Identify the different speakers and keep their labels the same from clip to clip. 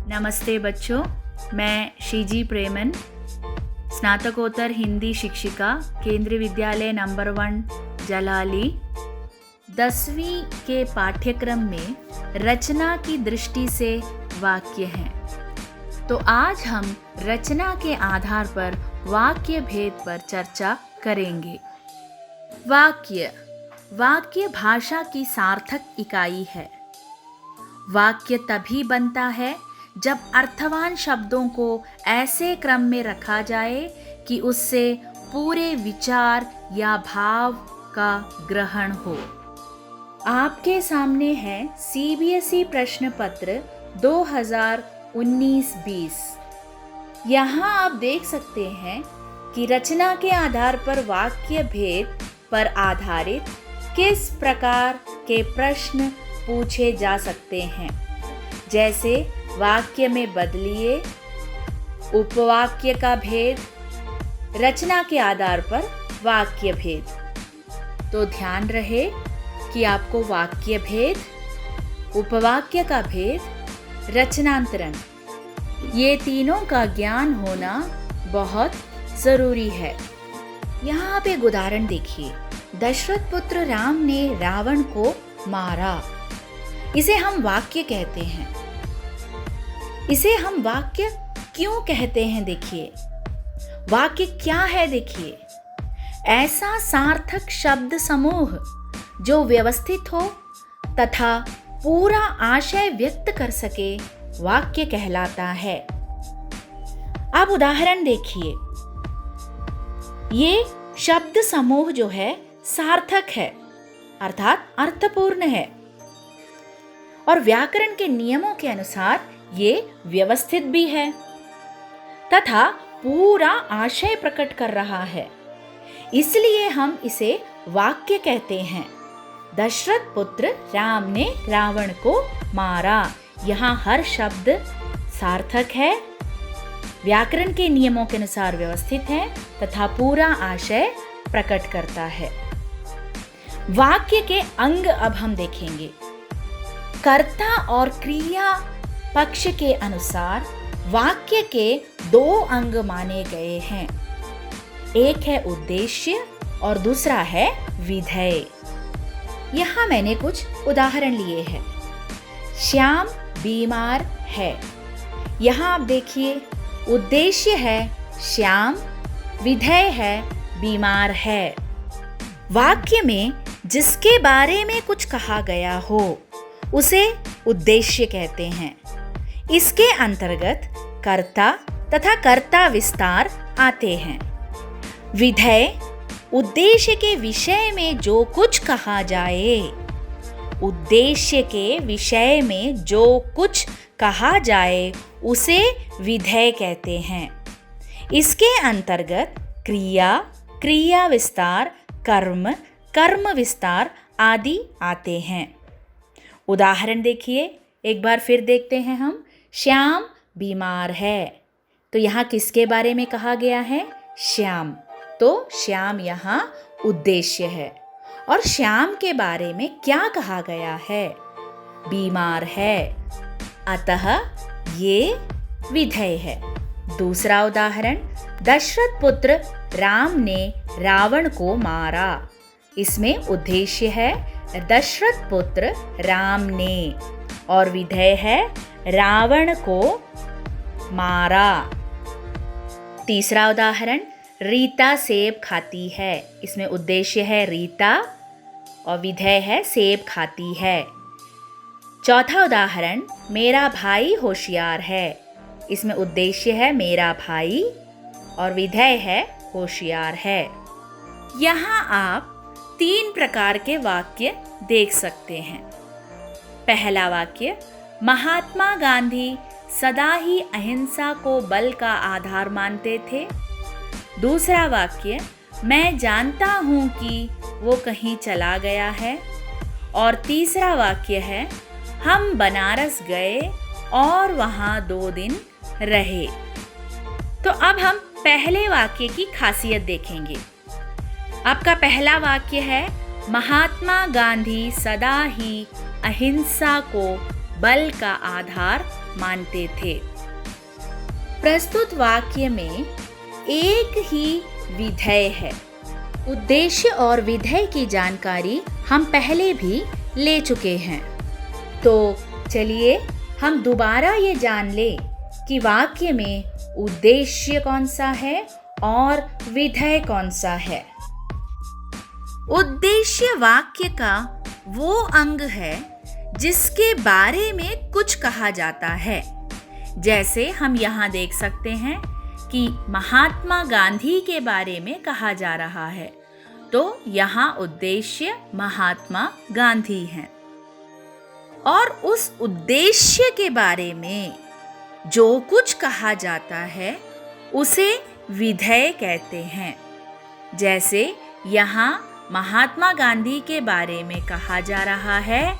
Speaker 1: नमस्ते बच्चों, मैं शीजी प्रेमन, स्नातकोत्तर हिंदी शिक्षिका, केंद्रीय विद्यालय नंबर 1 जलाली। 10वीं के पाठ्यक्रम में रचना की दृष्टि से वाक्य हैं। तो आज हम रचना के आधार पर वाक्य भेद पर चर्चा करेंगे। वाक्य भाषा की सार्थक इकाई है। वाक्य तभी बनता है जब अर्थवान शब्दों को ऐसे क्रम में रखा जाए कि उससे पूरे विचार या भाव का ग्रहण हो। आपके सामने है सीबीएसई प्रश्न पत्र 2019-20। यहाँ आप देख सकते हैं कि रचना के आधार पर वाक्य भेद पर आधारित किस प्रकार के प्रश्न पूछे जा सकते हैं, जैसे वाक्य में बदलिए, उपवाक्य का भेद, रचना के आधार पर वाक्य भेद। तो ध्यान रहे कि आपको वाक्य भेद, उपवाक्य का भेद, रचनांतरण, ये तीनों का ज्ञान होना बहुत जरूरी है। यहाँ आप एक उदाहरण देखिए। दशरथ पुत्र राम ने रावण को मारा। इसे हम वाक्य कहते हैं। इसे हम वाक्य क्यों कहते हैं? देखिए, वाक्य क्या है? देखिए, ऐसा सार्थक शब्द समूह जो व्यवस्थित हो तथा पूरा आशय व्यक्त कर सके, वाक्य कहलाता है। आप उदाहरण देखिए। ये शब्द समूह जो है सार्थक है, अर्थात अर्थपूर्ण है, और व्याकरण के नियमों के अनुसार ये व्यवस्थित भी है तथा पूरा आशय प्रकट कर रहा है। इसलिए हम इसे वाक्य कहते हैं। दशरथ पुत्र राम ने रावण को मारा। यहाँ हर शब्द सार्थक है, व्याकरण के नियमों के अनुसार व्यवस्थित है तथा पूरा आशय प्रकट करता है। वाक्य के अंग अब हम देखेंगे। कर्ता और क्रिया पक्ष के अनुसार वाक्य के 2 अंग माने गए हैं। एक है उद्देश्य और दूसरा है विधेय। यहाँ मैंने कुछ उदाहरण लिए हैं। श्याम बीमार है। यहाँ आप देखिए, उद्देश्य है श्याम, विधेय है बीमार है। वाक्य में जिसके बारे में कुछ कहा गया हो उसे उद्देश्य कहते हैं। इसके अंतर्गत कर्ता तथा कर्ता विस्तार आते हैं। विधेय उद्देश्य के विषय में जो कुछ कहा जाए, उद्देश्य के विषय में जो कुछ कहा जाए उसे विधेय कहते हैं। इसके अंतर्गत क्रिया, क्रिया विस्तार, कर्म, कर्म विस्तार आदि आते हैं। उदाहरण देखिए, एक बार फिर देखते हैं हम। श्याम बीमार है, तो यहाँ किसके बारे में कहा गया है? श्याम। तो श्याम यहाँ उद्देश्य है। और श्याम के बारे में क्या कहा गया है? बीमार है, अतः ये विधेय है। दूसरा उदाहरण, दशरथ पुत्र राम ने रावण को मारा। इसमें उद्देश्य है दशरथ पुत्र राम ने और विधेय है रावण को मारा। तीसरा उदाहरण, रीता सेब खाती है। इसमें उद्देश्य है रीता और विधेय है सेब खाती है। चौथा उदाहरण, मेरा भाई होशियार है। इसमें उद्देश्य है मेरा भाई और विधेय है होशियार है। यहाँ आप 3 प्रकार के वाक्य देख सकते हैं। पहला वाक्य, महात्मा गांधी सदा ही अहिंसा को बल का आधार मानते थे। दूसरा वाक्य, मैं जानता हूँ कि वो कहीं चला गया है। और तीसरा वाक्य है, हम बनारस गए और वहाँ 2 दिन रहे। तो अब हम पहले वाक्य की खासियत देखेंगे। आपका पहला वाक्य है, महात्मा गांधी सदा ही अहिंसा को बल का आधार मानते थे। प्रस्तुत वाक्य में एक ही विधेय है। उद्देश्य और विधेय की जानकारी हम पहले भी ले चुके हैं। तो चलिए हम दोबारा ये जान ले कि वाक्य में उद्देश्य कौन सा है और विधेय कौन सा है। उद्देश्य वाक्य का वो अंग है जिसके बारे में कुछ कहा जाता है। जैसे हम यहाँ देख सकते हैं कि महात्मा गांधी के बारे में कहा जा रहा है, तो यहाँ उद्देश्य महात्मा गांधी हैं। और उस उद्देश्य के बारे में जो कुछ कहा जाता है उसे विधेय कहते हैं। जैसे यहाँ महात्मा गांधी के बारे में कहा जा रहा है,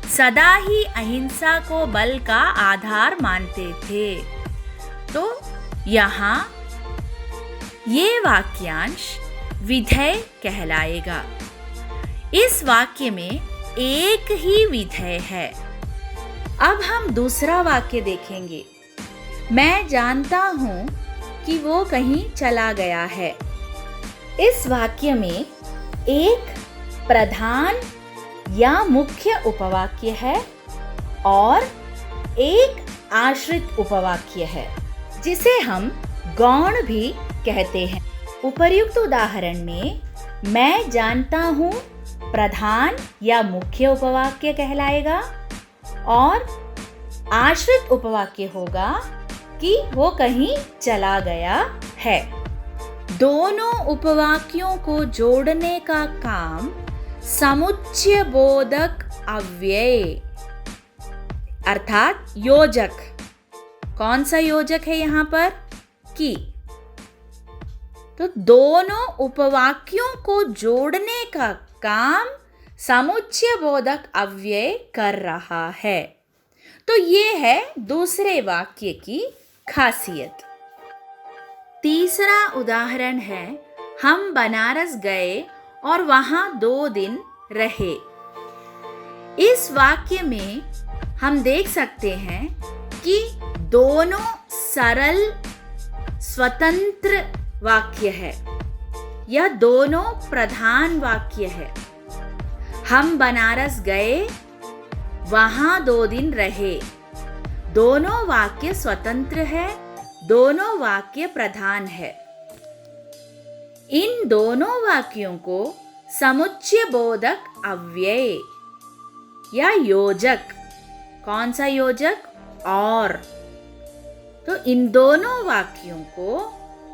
Speaker 1: सदा ही अहिंसा को बल का आधार मानते थे। तो यहाँ ये वाक्यांश विधेय कहलाएगा। इस वाक्य में एक ही विधेय है। अब हम दूसरा वाक्य देखेंगे। मैं जानता हूँ कि वो कहीं चला गया है। इस वाक्य में एक प्रधान या मुख्य उपवाक्य है और एक आश्रित उपवाक्य है, जिसे हम गौण भी कहते हैं। उपर्युक्त उदाहरण में मैं जानता हूँ प्रधान या मुख्य उपवाक्य कहलाएगा और आश्रित उपवाक्य होगा कि वो कहीं चला गया है। दोनों उपवाक्यों को जोड़ने का काम समुच्चय बोधक अव्यय अर्थात योजक। कौन सा योजक है यहाँ पर? कि। तो दोनों उपवाक्यों को जोड़ने का काम समुच्चय बोधक अव्यय कर रहा है। तो ये है दूसरे वाक्य की खासियत। तीसरा उदाहरण है, हम बनारस गए और वहां 2 दिन रहे। इस वाक्य में हम देख सकते हैं कि दोनों सरल स्वतंत्र वाक्य है। यह दोनों प्रधान वाक्य है। हम बनारस गए, वहां 2 दिन रहे। दोनों वाक्य स्वतंत्र है, दोनों वाक्य प्रधान है। इन दोनों वाक्यों को समुच्चय बोधक अव्यय या योजक, कौन सा योजक? और। तो इन दोनों वाक्यों को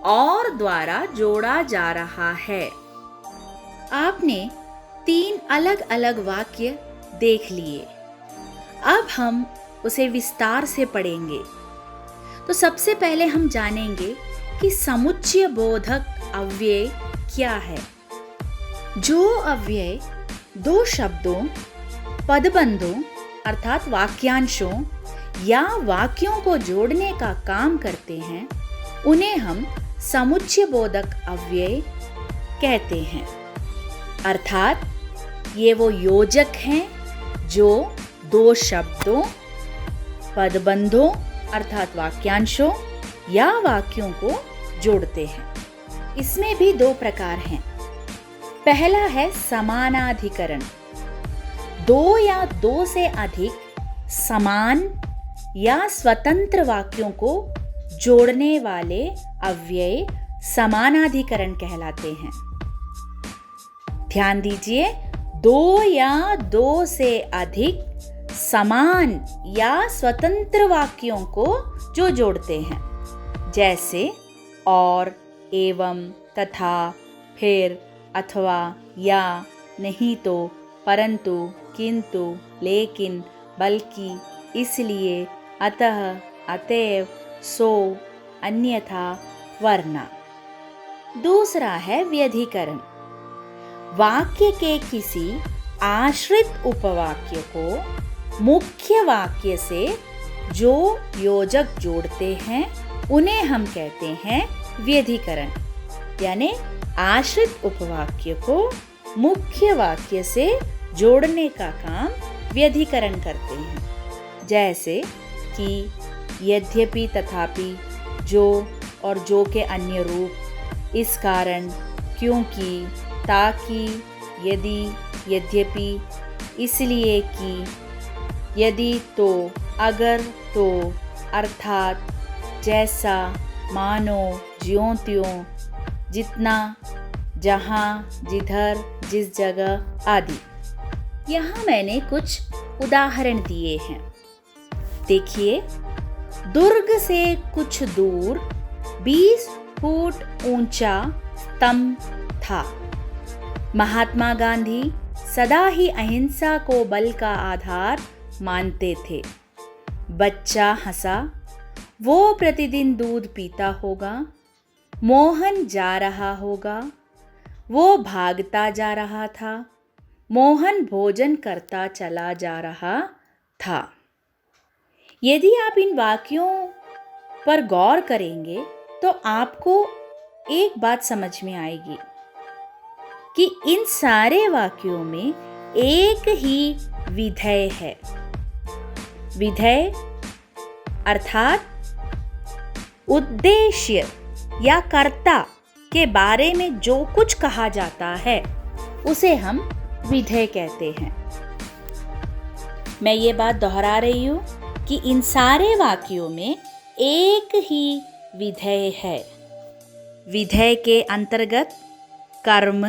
Speaker 1: और द्वारा जोड़ा जा रहा है। आपने 3 अलग अलग वाक्य देख लिए। अब हम उसे विस्तार से पढ़ेंगे। तो सबसे पहले हम जानेंगे कि समुच्चय बोधक अव्यय क्या है। जो अव्यय 2 शब्दों, पदबंधों अर्थात वाक्यांशों या वाक्यों को जोड़ने का काम करते हैं, उन्हें हम समुच्चय बोधक अव्यय कहते हैं। अर्थात ये वो योजक हैं जो 2 शब्दों, पदबंधों अर्थात वाक्यांशों या वाक्यों को जोड़ते हैं। इसमें भी 2 प्रकार हैं। पहला है समानाधिकरण। 2 या 2 से अधिक समान या स्वतंत्र वाक्यों को जोड़ने वाले अव्यय समानाधिकरण कहलाते हैं। ध्यान दीजिए, 2 या 2 से अधिक समान या स्वतंत्र वाक्यों को जो जोड़ते हैं, जैसे और, एवं, तथा, फिर, अथवा, या, नहीं तो, परंतु, किंतु, लेकिन, बल्कि, इसलिए, अतः, अतएव, सो, अन्यथा, वरना। दूसरा है व्यधिकरण। वाक्य के किसी आश्रित उपवाक्य को मुख्य वाक्य से जो योजक जोड़ते हैं उन्हें हम कहते हैं व्यधिकरण। यानी आश्रित उपवाक्य को मुख्य वाक्य से जोड़ने का काम व्यधिकरण करते हैं। जैसे कि यद्यपि, तथापि, जो और जो के अन्य रूप, इस कारण, क्योंकि, ताकि, यदि, यद्यपि, इसलिए कि, यदि तो, अगर तो, अर्थात, जैसा, मानो, ज्यों त्यों, जितना, जहाँ, जिधर, जिस जगह आदि। यहाँ मैंने कुछ उदाहरण दिए हैं। देखिए, दुर्ग से कुछ दूर 20 फुट ऊंचा स्तंभ था। महात्मा गांधी सदा ही अहिंसा को बल का आधार मानते थे। बच्चा हंसा, वो प्रतिदिन दूध पीता होगा। मोहन जा रहा होगा, वो भागता जा रहा था। मोहन भोजन करता चला जा रहा था। यदि आप इन वाक्यों पर गौर करेंगे तो आपको एक बात समझ में आएगी कि इन सारे वाक्यों में एक ही विधेय है। विधेय अर्थात उद्देश्य या कर्ता के बारे में जो कुछ कहा जाता है उसे हम विधेय कहते हैं। मैं ये बात दोहरा रही हूँ कि इन सारे वाक्यों में एक ही विधेय है। विधेय के अंतर्गत कर्म,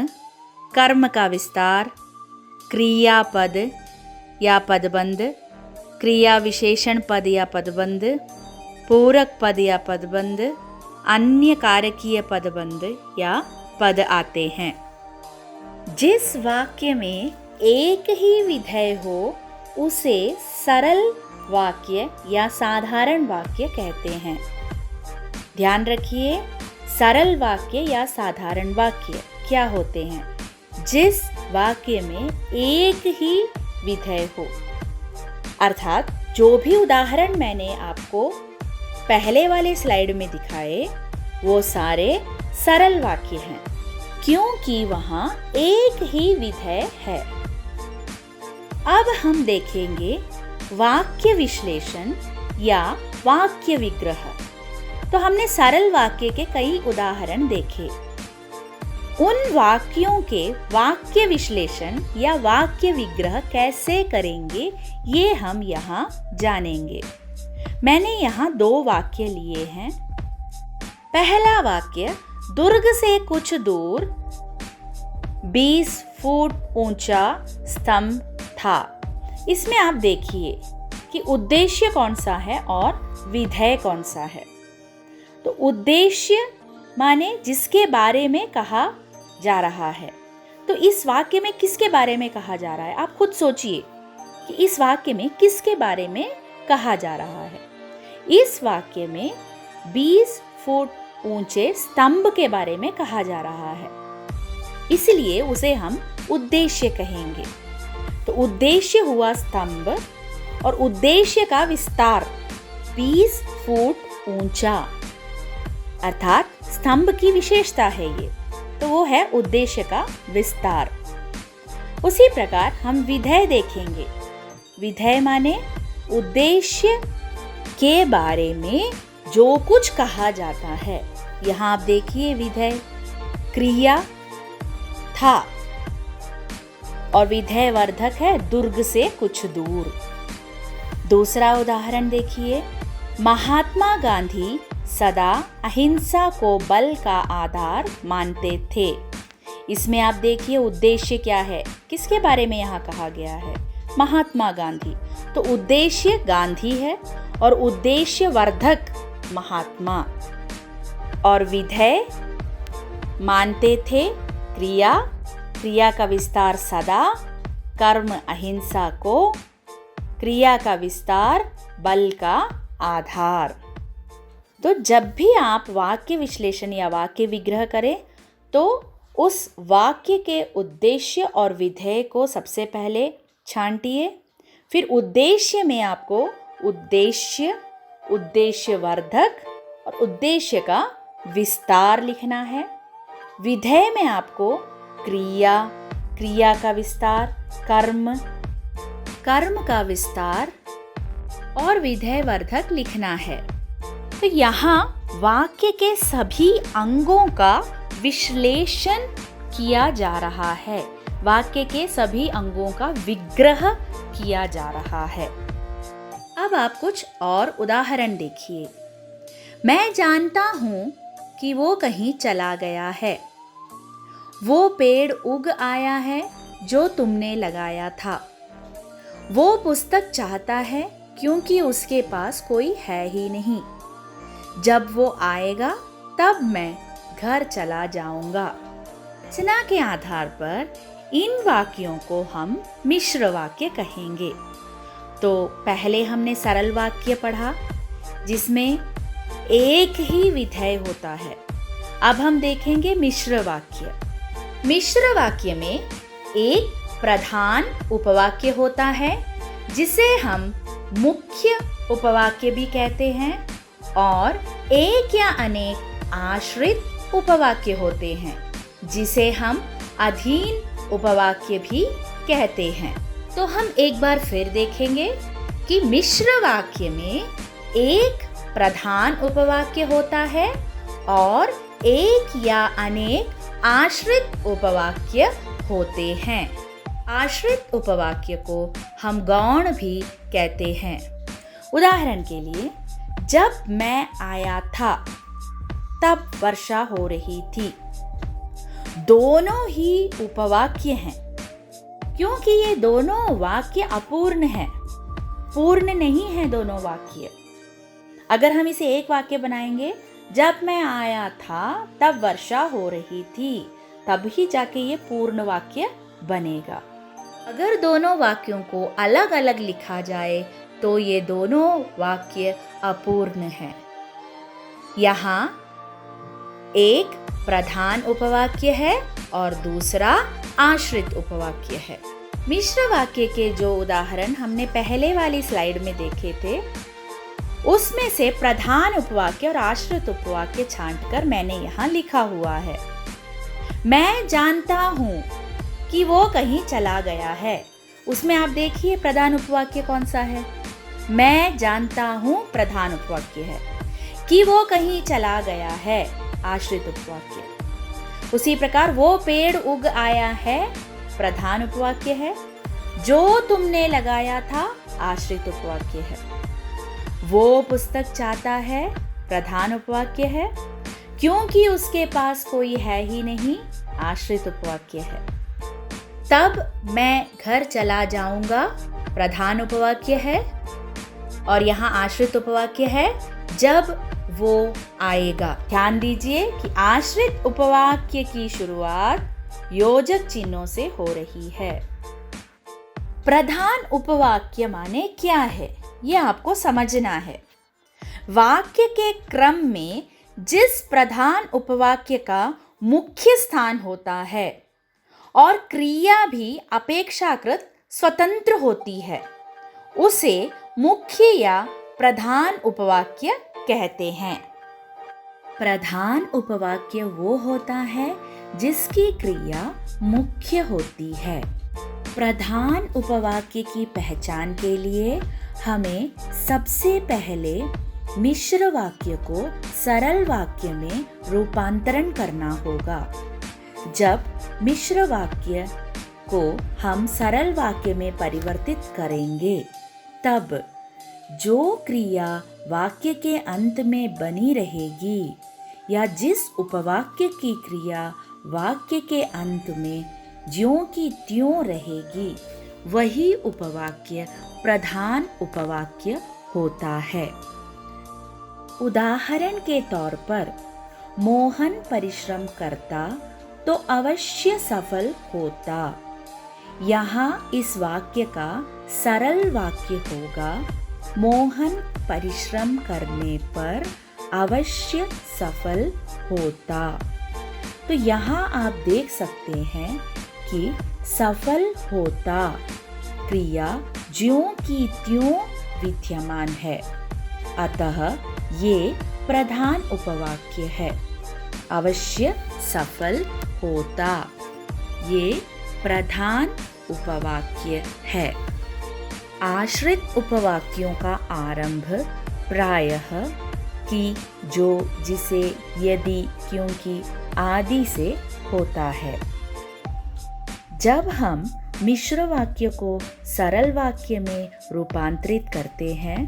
Speaker 1: कर्म का विस्तार, क्रियापद या पदबंध, क्रिया विशेषण पद या पदबंध, पूरक पद या पदबंध, अन्य कारकीय पदबंध या पद आते हैं। जिस वाक्य में एक ही विधेय हो उसे सरल वाक्य या साधारण वाक्य कहते हैं। ध्यान रखिए, सरल वाक्य या साधारण वाक्य क्या होते हैं? जिस वाक्य में एक ही विधेय हो। अर्थात जो भी उदाहरण मैंने आपको पहले वाले स्लाइड में दिखाए वो सारे सरल वाक्य हैं, क्योंकि वहाँ एक ही विधेय है। अब हम देखेंगे वाक्य विश्लेषण या वाक्य विग्रह। तो हमने सरल वाक्य के कई उदाहरण देखे। उन वाक्यों के वाक्य विश्लेषण या वाक्य विग्रह कैसे करेंगे ये हम यहाँ जानेंगे। मैंने यहाँ 2 वाक्य लिए हैं। पहला वाक्य, दुर्ग से कुछ दूर 20 फुट ऊंचा स्तंभ था। इसमें आप देखिए कि उद्देश्य कौन सा है और विधेय कौन सा है। तो उद्देश्य माने जिसके बारे में कहा जा रहा है। तो इस वाक्य में किसके बारे में कहा जा रहा है? आप खुद सोचिए कि इस वाक्य में किसके बारे में कहा जा रहा है। इस वाक्य में 20 फुट ऊंचे स्तंभ के बारे में कहा जा रहा है, इसलिए उसे हम उद्देश्य कहेंगे। तो उद्देश्य हुआ स्तंभ और उद्देश्य का विस्तार 20 फुट ऊंचा, अर्थात स्तंभ की विशेषता है ये, तो वो है उद्देश्य का विस्तार। उसी प्रकार हम विधेय देखेंगे। विधेय माने उद्देश्य के बारे में जो कुछ कहा जाता है। यहाँ आप देखिए विधेय क्रिया था और विधेय वर्धक है दुर्ग से कुछ दूर। दूसरा उदाहरण देखिए, महात्मा गांधी सदा अहिंसा को बल का आधार मानते थे। इसमें आप देखिए उद्देश्य क्या है, किसके बारे में यहाँ कहा गया है? महात्मा गांधी। तो उद्देश्य गांधी है और उद्देश्य वर्धक महात्मा, और विधेय मानते थे क्रिया, क्रिया का विस्तार सदा, कर्म अहिंसा को, क्रिया का विस्तार बल का आधार। तो जब भी आप वाक्य विश्लेषण या वाक्य विग्रह करें तो उस वाक्य के उद्देश्य और विधेय को सबसे पहले छांटिए। फिर उद्देश्य में आपको उद्देश्य, उद्देश्यवर्धक और उद्देश्य का विस्तार लिखना है। विधेय में आपको क्रिया, क्रिया का विस्तार, कर्म, कर्म का विस्तार और विधेयवर्धक लिखना है। तो यहाँ वाक्य के सभी अंगों का विश्लेषण किया जा रहा है। वाक्य के सभी अंगों का विग्रह किया जा रहा है। अब आप कुछ और उदाहरण देखिए। मैं जानता हूँ कि वो कहीं चला गया है। वो पेड़ उग आया है जो तुमने लगाया था। वो पुस्तक चाहता है क्योंकि उसके पास कोई है ही नहीं। जब वो आएगा तब मैं घर चला जाऊंगा। रचना के आधार पर इन वाक्यों को हम मिश्र वाक्य कहेंगे। तो पहले हमने सरल वाक्य पढ़ा जिसमें एक ही विधेय होता है। अब हम देखेंगे मिश्र वाक्य। मिश्र वाक्य में एक प्रधान उपवाक्य होता है जिसे हम मुख्य उपवाक्य भी कहते हैं, और एक या अनेक आश्रित उपवाक्य होते हैं जिसे हम अधीन उपवाक्य भी कहते हैं। तो हम एक बार फिर देखेंगे कि मिश्र वाक्य में एक प्रधान उपवाक्य होता है और एक या अनेक आश्रित उपवाक्य होते हैं। आश्रित उपवाक्य को हम गौण भी कहते हैं। उदाहरण के लिए, जब मैं आया था तब वर्षा हो रही थी। दोनों ही उपवाक्य हैं क्योंकि ये दोनों वाक्य अपूर्ण हैं, पूर्ण नहीं है दोनों वाक्य। अगर हम इसे एक वाक्य बनाएंगे, जब मैं आया था तब वर्षा हो रही थी, तब ही जाके ये पूर्ण वाक्य बनेगा। अगर दोनों वाक्यों को अलग अलग लिखा जाए तो ये दोनों वाक्य अपूर्ण हैं। यहाँ एक प्रधान उपवाक्य है और दूसरा आश्रित उपवाक्य है। मिश्र वाक्य के जो उदाहरण हमने पहले वाली स्लाइड में देखे थे, उसमें से प्रधान उपवाक्य और आश्रित उपवाक्य छांटकर मैंने यहाँ लिखा हुआ है। मैं जानता हूँ कि वो कहीं चला गया है। उसमें आप देखिए प्रधान उपवाक्य कौन सा है। मैं जानता हूँ प्रधान उपवाक्य है, कि वो कहीं चला गया है आश्रित उपवाक्य। उसी प्रकार वो पेड़ उग आया है प्रधान उपवाक्य है, जो तुमने लगाया था आश्रित उपवाक्य है। वो पुस्तक चाहता है प्रधान उपवाक्य है, क्योंकि उसके पास कोई है ही नहीं आश्रित उपवाक्य है। तब मैं घर चला जाऊंगा प्रधान उपवाक्य है, और यहाँ आश्रित उपवाक्य है जब वो आएगा। ध्यान दीजिए कि आश्रित उपवाक्य की शुरुआत योजक चिन्हों से हो रही है। प्रधान उपवाक्य माने क्या है, ये आपको समझना है। वाक्य के क्रम में जिस प्रधान उपवाक्य का मुख्य स्थान होता है और क्रिया भी अपेक्षाकृत स्वतंत्र होती है, उसे मुख्य या प्रधान उपवाक्य कहते हैं। प्रधान उपवाक्य वो होता है जिसकी क्रिया मुख्य होती है। प्रधान उपवाक्य की पहचान के लिए हमें सबसे पहले मिश्र वाक्य को सरल वाक्य में रूपांतरण करना होगा। जब मिश्र वाक्य को हम सरल वाक्य में परिवर्तित करेंगे, तब जो क्रिया वाक्य के अंत में बनी रहेगी या जिस उपवाक्य की क्रिया वाक्य के अंत में ज्यों की त्यों रहेगी, वही उपवाक्य प्रधान उपवाक्य होता है। उदाहरण के तौर पर, मोहन परिश्रम करता तो अवश्य सफल होता। यहाँ इस वाक्य का सरल वाक्य होगा, मोहन परिश्रम करने पर अवश्य सफल होता। तो यहाँ आप देख सकते हैं कि सफल होता क्रिया ज्यों की त्यों विद्यमान है, अतः ये प्रधान उपवाक्य है। अवश्य सफल होता, ये प्रधान उपवाक्य है। आश्रित उपवाक्यों का आरंभ प्रायः कि, जो, जिसे, यदि, क्योंकि आदि से होता है। जब हम मिश्र वाक्य को सरल वाक्य में रूपांतरित करते हैं,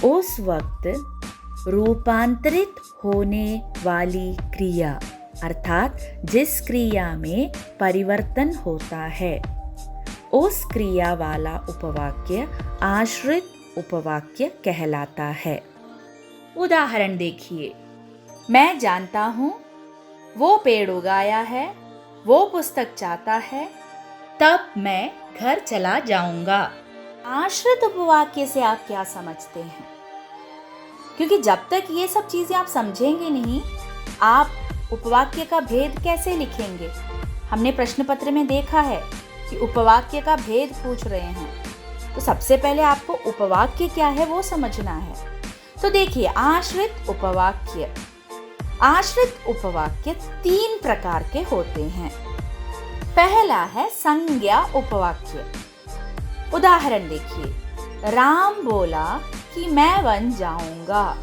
Speaker 1: उस वक्त रूपांतरित होने वाली क्रिया अर्थात जिस क्रिया में परिवर्तन होता है, उस क्रिया वाला उपवाक्य आश्रित उपवाक्य कहलाता है। उदाहरण देखिए, मैं जानता हूँ, वो पेड़ उगाया है, वो पुस्तक चाहता है, तब मैं घर चला जाऊंगा। आश्रित उपवाक्य से आप क्या समझते हैं? क्योंकि जब तक ये सब चीजें आप समझेंगे नहीं, आप उपवाक्य का भेद कैसे लिखेंगे? हमने प्रश्न पत्र में देखा है कि उपवाक्य का भेद पूछ रहे हैं, तो सबसे पहले आपको उपवाक्य क्या है वो समझना है। तो देखिए, आश्रित उपवाक्य 3 प्रकार के होते हैं। पहला है संज्ञा उपवाक्य। उदाहरण देखिए, राम बोला कि मैं वन जाऊंगा।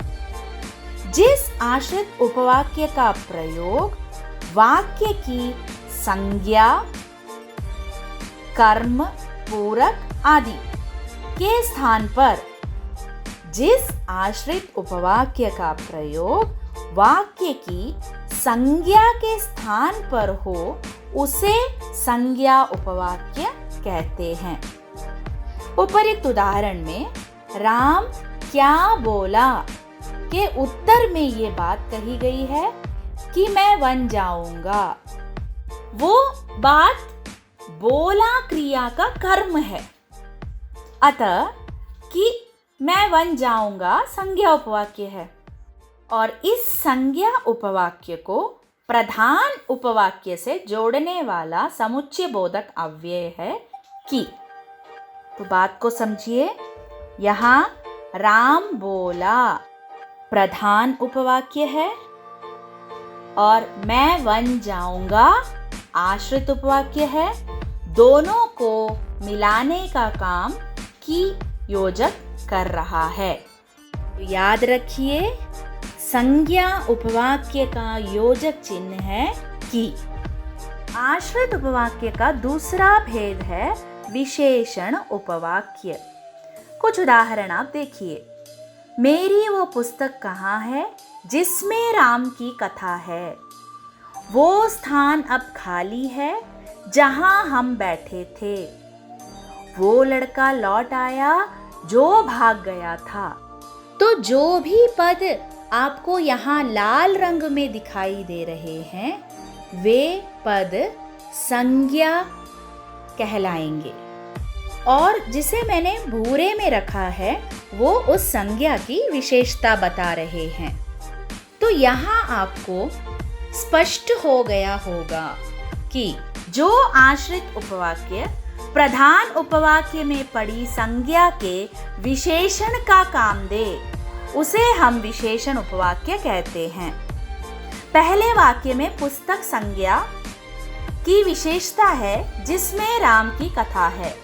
Speaker 1: जिस आश्रित उपवाक्य का प्रयोग वाक्य की संज्ञा, कर्म, पूरक आदि के स्थान पर, जिस आश्रित उपवाक्य का प्रयोग वाक्य की संज्ञा के स्थान पर हो, उसे संज्ञा उपवाक्य कहते हैं। उपर्युक्त उदाहरण में राम क्या बोला के उत्तर में ये बात कही गई है कि मैं वन जाऊंगा। वो बात बोला क्रिया का कर्म है, अतः कि मैं वन जाऊंगा संज्ञा उपवाक्य है, और इस संज्ञा उपवाक्य को प्रधान उपवाक्य से जोड़ने वाला समुच्चय बोधक अव्यय है कि। तो बात को समझिए, यहाँ राम बोला प्रधान उपवाक्य है और मैं वन जाऊंगा आश्रित उपवाक्य है। दोनों को मिलाने का काम की योजक कर रहा है। याद रखिए, संज्ञा उपवाक्य का योजक चिन्ह है कि। आश्रित उपवाक्य का दूसरा भेद है विशेषण उपवाक्य। कुछ उदाहरण आप देखिए। मेरी वो पुस्तक कहाँ है जिसमें राम की कथा है? वो स्थान अब खाली है जहाँ हम बैठे थे। वो लड़का लौट आया जो भाग गया था। तो जो भी पद आपको यहाँ लाल रंग में दिखाई दे रहे हैं, वे पद संज्ञा कहलाएंगे, और जिसे मैंने भूरे में रखा है वो उस संज्ञा की विशेषता बता रहे हैं। तो यहाँ आपको स्पष्ट हो गया होगा कि जो आश्रित उपवाक्य प्रधान उपवाक्य में पड़ी संज्ञा के विशेषण का काम दे, उसे हम विशेषण उपवाक्य कहते हैं। पहले वाक्य में पुस्तक संज्ञा की विशेषता है जिसमें राम की कथा है,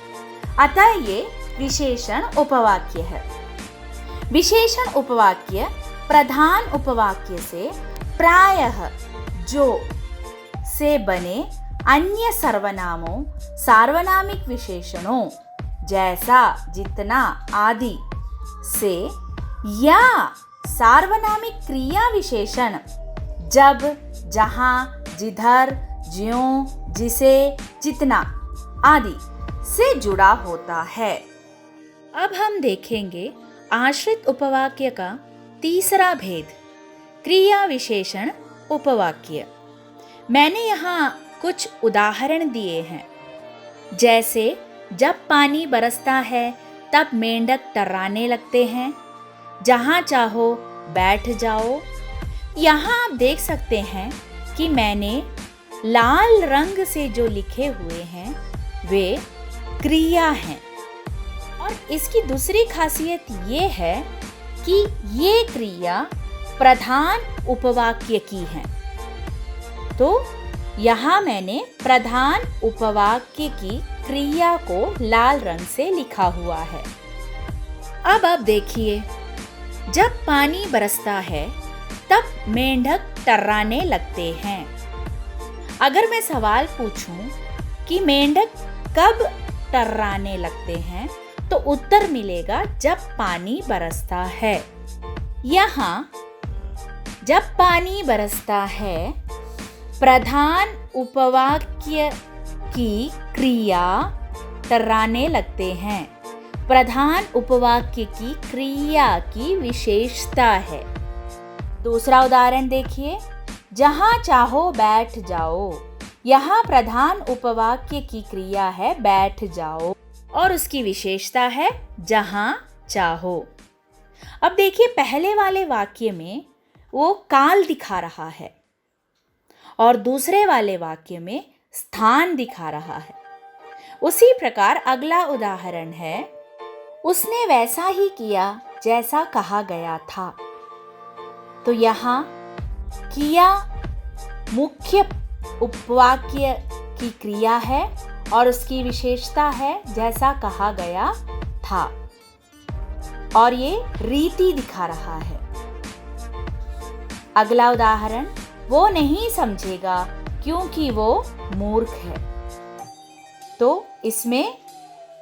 Speaker 1: अतः ये विशेषण उपवाक्य है। विशेषण उपवाक्य प्रधान उपवाक्य से प्रायः जो से बने अन्य सर्वनामों, सार्वनामिक विशेषणों जैसा, जितना आदि से, या सार्वनामिक क्रिया विशेषण जब, जहाँ, जिधर, ज्यों, जिसे, जितना आदि से जुड़ा होता है। अब हम देखेंगे आश्रित उपवाक्य का तीसरा भेद, क्रिया विशेषण उपवाक्य। मैंने यहाँ कुछ उदाहरण दिए हैं, जैसे जब पानी बरसता है तब मेंढक टर्राने लगते हैं, जहाँ चाहो बैठ जाओ। यहाँ आप देख सकते हैं कि मैंने लाल रंग से जो लिखे हुए हैं वे क्रिया हैं, और इसकी दूसरी खासियत ये है कि ये क्रिया प्रधान उपवाक्य की है। तो यहाँ मैंने प्रधान उपवाक्य की क्रिया को लाल रंग से लिखा हुआ है। अब आप देखिए, जब पानी बरसता है तब मेंढक टर्राने लगते हैं। अगर मैं सवाल पूछूं कि मेंढक कब टर्राने लगते हैं, तो उत्तर मिलेगा जब पानी बरसता है। यहाँ जब पानी बरसता है, प्रधान उपवाक्य की क्रिया टर्राने लगते हैं। प्रधान उपवाक्य की क्रिया की विशेषता है। दूसरा उदाहरण देखिए, जहाँ चाहो बैठ जाओ। यहाँ प्रधान उपवाक्य की क्रिया है बैठ जाओ और उसकी विशेषता है जहाँ चाहो। अब देखिए, पहले वाले वाक्य में वो काल दिखा रहा है और दूसरे वाले वाक्य में स्थान दिखा रहा है। उसी प्रकार अगला उदाहरण है, उसने वैसा ही किया जैसा कहा गया था। तो यहाँ किया मुख्य उपवाक्य की क्रिया है और उसकी विशेषता है जैसा कहा गया था, और ये रीति दिखा रहा है। अगला उदाहरण, वो नहीं समझेगा क्योंकि वो मूर्ख है। तो इसमें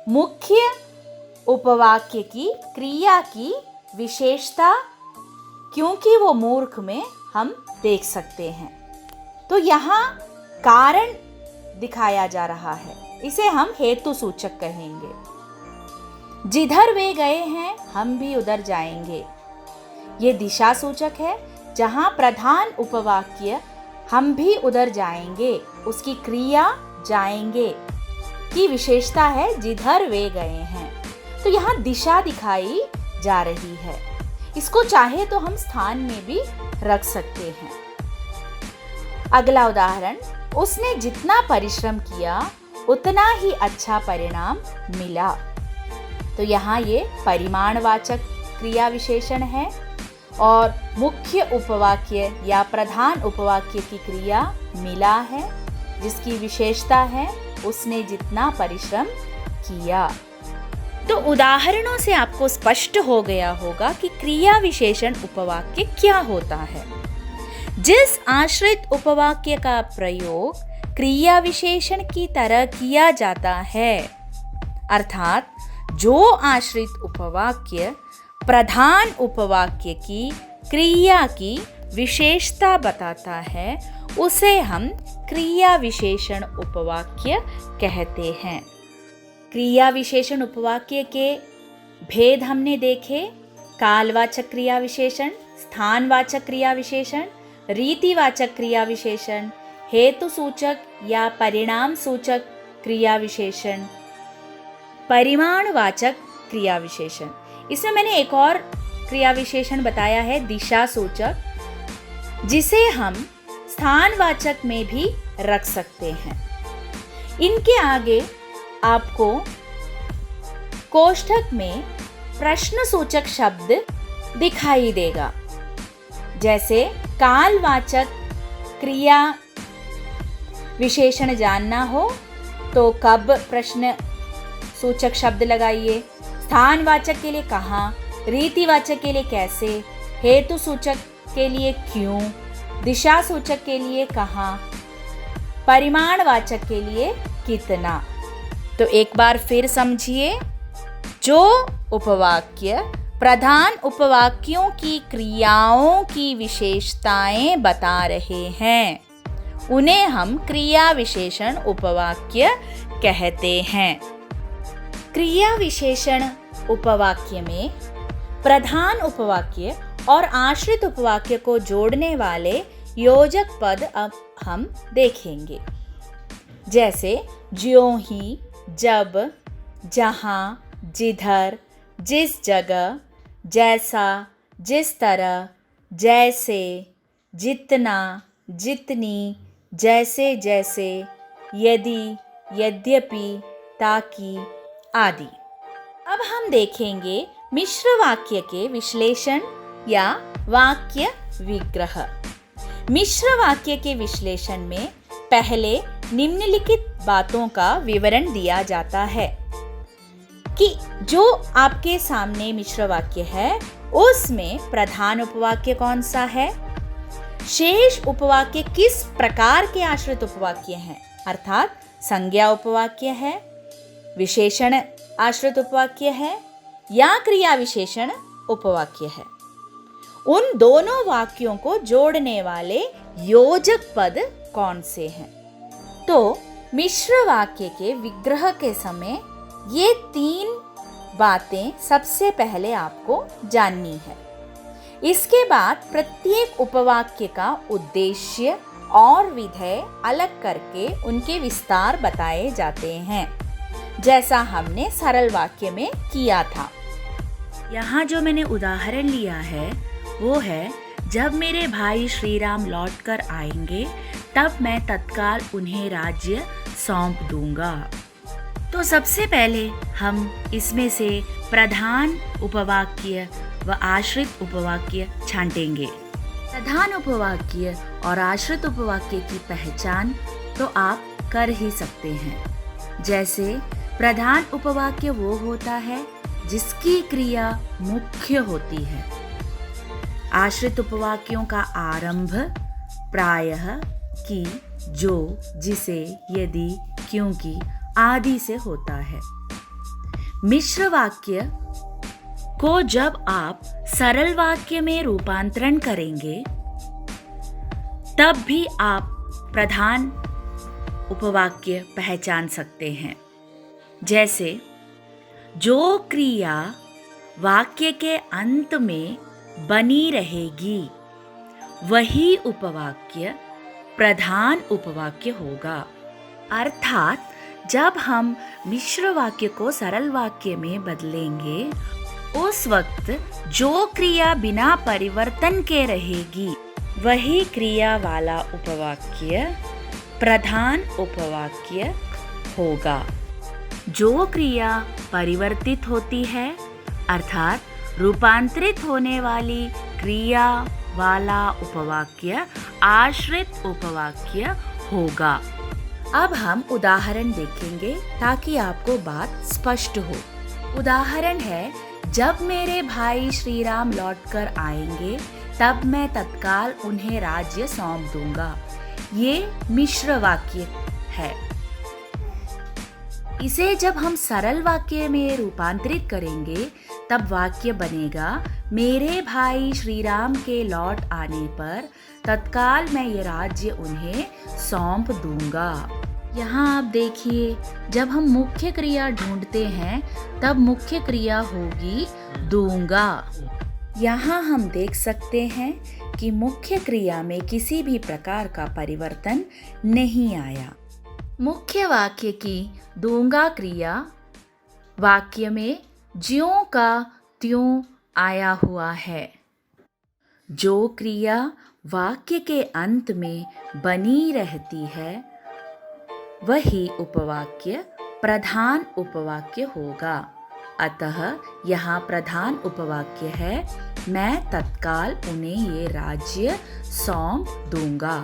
Speaker 1: मुख्य उपवाक्य की क्रिया की विशेषता क्योंकि वो मूर्ख में हम देख सकते हैं। तो यहाँ कारण दिखाया जा रहा है, इसे हम हेतु सूचक कहेंगे। जिधर वे गए हैं हम भी उधर जाएंगे, ये दिशा सूचक है। जहाँ प्रधान उपवाक्य हम भी उधर जाएंगे, उसकी क्रिया जाएंगे की विशेषता है जिधर वे गए हैं। तो यहाँ दिशा दिखाई जा रही है। इसको चाहे तो हम स्थान में भी रख सकते हैं। अगला उदाहरण, उसने जितना परिश्रम किया उतना ही अच्छा परिणाम मिला। तो यहाँ ये परिमाणवाचक क्रिया विशेषण है और मुख्य उपवाक्य या प्रधान उपवाक्य की क्रिया मिला है, जिसकी विशेषता है उसने जितना परिश्रम किया। तो उदाहरणों से आपको स्पष्ट हो गया होगा कि क्रिया विशेषण उपवाक्य क्या होता है। जिस आश्रित उपवाक्य का प्रयोग क्रिया विशेषण की तरह किया जाता है, अर्थात जो आश्रित उपवाक्य प्रधान उपवाक्य की क्रिया की विशेषता बताता है, उसे हम क्रिया विशेषण उपवाक्य कहते हैं। क्रिया विशेषण उपवाक्य के भेद हमने देखे। कालवाचक क्रिया विशेषण, स्थानवाचक क्रिया विशेषण, रीतिवाचक क्रिया विशेषण, हेतु सूचक या परिणाम सूचक क्रिया विशेषण, परिमाणवाचक क्रिया विशेषण। इसमें मैंने एक और क्रिया विशेषण बताया है, दिशा सूचक, जिसे हम स्थानवाचक में भी रख सकते हैं। इनके आगे आपको कोष्ठक में प्रश्न सूचक शब्द दिखाई देगा। जैसे कालवाचक क्रिया विशेषण जानना हो तो कब प्रश्न सूचक शब्द लगाइए, स्थानवाचक के लिए कहाँ, रीतिवाचक के लिए कैसे, हेतु सूचक के लिए क्यों, दिशा सूचक के लिए कहाँ, परिमाणवाचक के लिए कितना। तो एक बार फिर समझिए, जो उपवाक्य प्रधान उपवाक्यों की क्रियाओं की विशेषताएं बता रहे हैं, उन्हें हम क्रिया विशेषण उपवाक्य कहते हैं। क्रिया विशेषण उपवाक्य में प्रधान उपवाक्य और आश्रित उपवाक्य को जोड़ने वाले योजक पद अब हम देखेंगे। जैसे ज्यों ही, जब, जहाँ, जिधर, जिस जगह, जैसा, जिस तरह, जैसे, जितना, जितनी, जैसे जैसे, यदि, यद्यपि, ताकि आदि। अब हम देखेंगे मिश्र वाक्य के विश्लेषण या वाक्य विग्रह। मिश्र वाक्य के विश्लेषण में पहले निम्नलिखित बातों का विवरण दिया जाता है कि जो आपके सामने मिश्र वाक्य है उसमें प्रधान उपवाक्य कौन सा है, शेष उपवाक्य किस प्रकार के आश्रित उपवाक्य हैं, अर्थात संज्ञा उपवाक्य है, विशेषण आश्रित उपवाक्य है या क्रिया विशेषण उपवाक्य है। उन दोनों वाक्यों को जोड़ने वाले योजक पद कौन से हैं। तो मिश्र वाक्य के विग्रह के समय ये 3 बातें सबसे पहले आपको जाननी है। इसके बाद प्रत्येक उपवाक्य का उद्देश्य और विधेय अलग करके उनके विस्तार बताए जाते हैं, जैसा हमने सरल वाक्य में किया था। यहाँ जो मैंने उदाहरण लिया है वो है, जब मेरे भाई श्री राम लौट कर आएंगे तब मैं तत्काल उन्हें राज्य सौंप दूंगा। तो सबसे पहले हम इसमें से प्रधान उपवाक्य व आश्रित उपवाक्य छांटेंगे। प्रधान उपवाक्य और आश्रित उपवाक्य की पहचान तो आप कर ही सकते हैं। जैसे प्रधान उपवाक्य वो होता है जिसकी क्रिया मुख्य होती है। आश्रित उपवाक्यों का आरंभ प्रायः कि, जो, जिसे, यदि, क्योंकि आदि से होता है। मिश्र वाक्य को जब आप सरल वाक्य में रूपांतरण करेंगे तब भी आप प्रधान उपवाक्य पहचान सकते हैं। जैसे जो क्रिया वाक्य के अंत में बनी रहेगी वही उपवाक्य प्रधान उपवाक्य होगा। अर्थात जब हम मिश्र वाक्य को सरल वाक्य में बदलेंगे उस वक्त जो क्रिया बिना परिवर्तन के रहेगी वही क्रिया वाला उपवाक्य प्रधान उपवाक्य होगा। जो क्रिया परिवर्तित होती है अर्थात रूपांतरित होने वाली क्रिया वाला उपवाक्य आश्रित उपवाक्य होगा। अब हम उदाहरण देखेंगे ताकि आपको बात स्पष्ट हो। उदाहरण है, जब मेरे भाई श्री राम लौटकर आएंगे तब मैं तत्काल उन्हें राज्य सौंप दूंगा। ये मिश्र वाक्य है। इसे जब हम सरल वाक्य में रूपांतरित करेंगे तब वाक्य बनेगा, मेरे भाई श्री राम के लौट आने पर तत्काल मैं ये राज्य उन्हें सौंप दूंगा। यहाँ आप देखिए, जब हम मुख्य क्रिया ढूंढते हैं तब मुख्य क्रिया होगी दूंगा। यहाँ हम देख सकते हैं कि मुख्य क्रिया में किसी भी प्रकार का परिवर्तन नहीं आया। मुख्य वाक्य की दूंगा क्रिया वाक्य में ज्यों का त्यों आया हुआ है। जो क्रिया वाक्य के अंत में बनी रहती है वही उपवाक्य प्रधान उपवाक्य होगा। अतः यहाँ प्रधान उपवाक्य है, मैं तत्काल उन्हें ये राज्य सौंप दूंगा।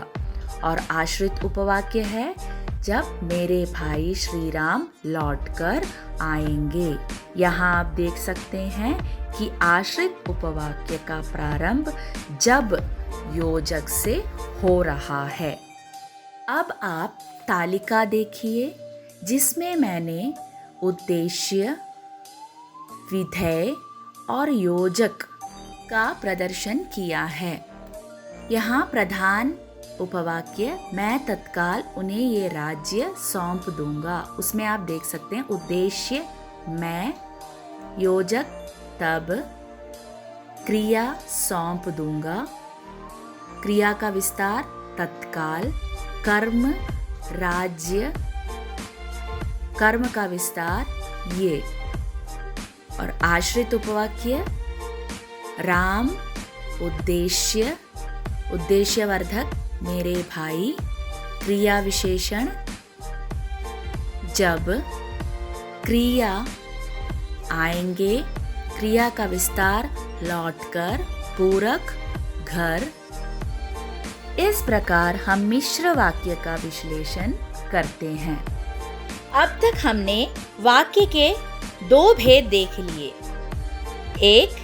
Speaker 1: और आश्रित उपवाक्य है, जब मेरे भाई श्री राम लौटकर आएंगे। यहाँ आप देख सकते हैं कि आश्रित उपवाक्य का प्रारंभ जब योजक से हो रहा है। अब आप तालिका देखिए जिसमें मैंने उद्देश्य, विधेय और योजक का प्रदर्शन किया है। यहाँ प्रधान उपवाक्य मैं तत्काल उन्हें ये राज्य सौंप दूंगा, उसमें आप देख सकते हैं उद्देश्य मैं, योजक तब, क्रिया सौंप दूंगा, क्रिया का विस्तार तत्काल, कर्म राज्य, कर्म का विस्तार ये। और आश्रित उपवाक्य राम, उद्देश्य, उद्देश्यवर्धक मेरे भाई, क्रिया विशेषण जब, क्रिया आएंगे, क्रिया का विस्तार लौटकर, पूरक घर। इस प्रकार हम मिश्र वाक्य का विश्लेषण करते हैं। अब तक हमने वाक्य के दो भेद देख लिए, एक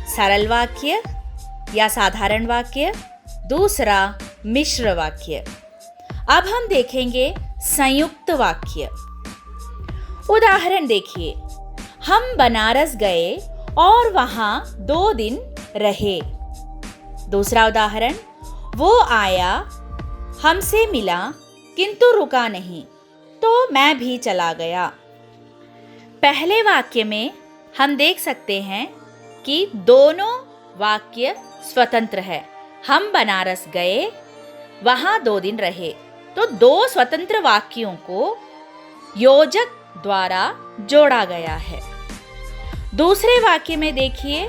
Speaker 1: सरल वाक्य या साधारण वाक्य, दूसरा मिश्र वाक्य। अब हम देखेंगे संयुक्त वाक्य। उदाहरण देखिए, हम बनारस गए और वहां 2 दिन रहे। दूसरा उदाहरण, वो आया, हमसे मिला किंतु रुका नहीं, तो मैं भी चला गया। पहले वाक्य में हम देख सकते हैं कि दोनों वाक्य स्वतंत्र है। हम बनारस गए, वहां 2 दिन रहे, तो 2 स्वतंत्र वाक्यों को योजक द्वारा जोड़ा गया है। दूसरे वाक्य में देखिए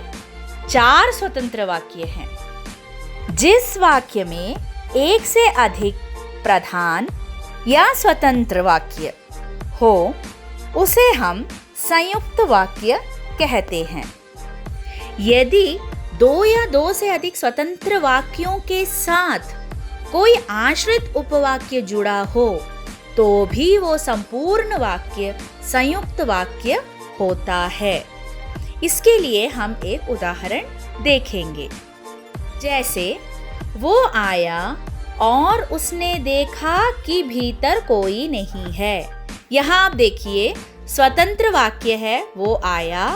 Speaker 1: 4 स्वतंत्र वाक्य हैं। जिस वाक्य में एक से अधिक प्रधान या स्वतंत्र वाक्य हो उसे हम संयुक्त वाक्य कहते हैं। यदि 2 या 2 से अधिक स्वतंत्र वाक्यों के साथ कोई आश्रित उपवाक्य जुड़ा हो तो भी वो संपूर्ण वाक्य संयुक्त वाक्य होता है। इसके लिए हम एक उदाहरण देखेंगे। जैसे, वो आया और उसने देखा कि भीतर कोई नहीं है। यहाँ आप देखिए स्वतंत्र वाक्य है वो आया,